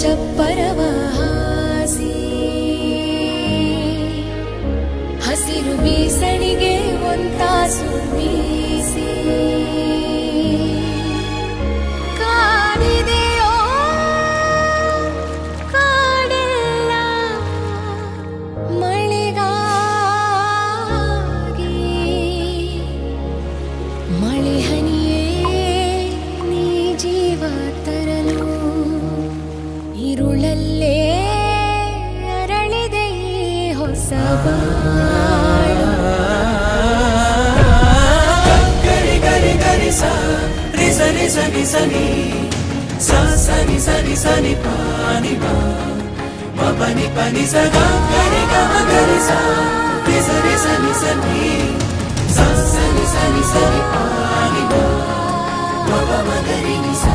ಚಪ್ಪರವ ಹಾಸಿ ಹಸಿರು ಬೀಸಣಿಗೆ ಒಂತಾಸು ಬೀಸಿ ಕಾದಿದೆಯೋ ಕಾಡೆಲ್ಲ ಮಳೆಗಾಗಿ ಮಳೆ ಹನಿಯೇ ನೀ ಜೀವ ತರಲು ಇರುಳಲ್ಲೇ ಅರಳಿದೆ ಈ ಹೊಸ ಬಾಳು ಗರಿ ಗರಿ ಗರಿ ಸ ರಿ ಸರಿ ಸನಿ ಸನಿ ಸ ಸನಿ ಸನಿ ಸನಿ ಪಾನಿ ಬಾ ಮ ಪನಿ ಪನಿ ಸ ಗ ಗರಿ ಗ ಮ ಗರಿ ಸ ರಿ ಸರಿ ಸನಿ ಸನಿ ಸ ಸನಿ ಸನಿ ಸನಿ ಪಾನಿ ಬಾ ಮ ಪ ಮ ಗರಿ ನಿ ಸ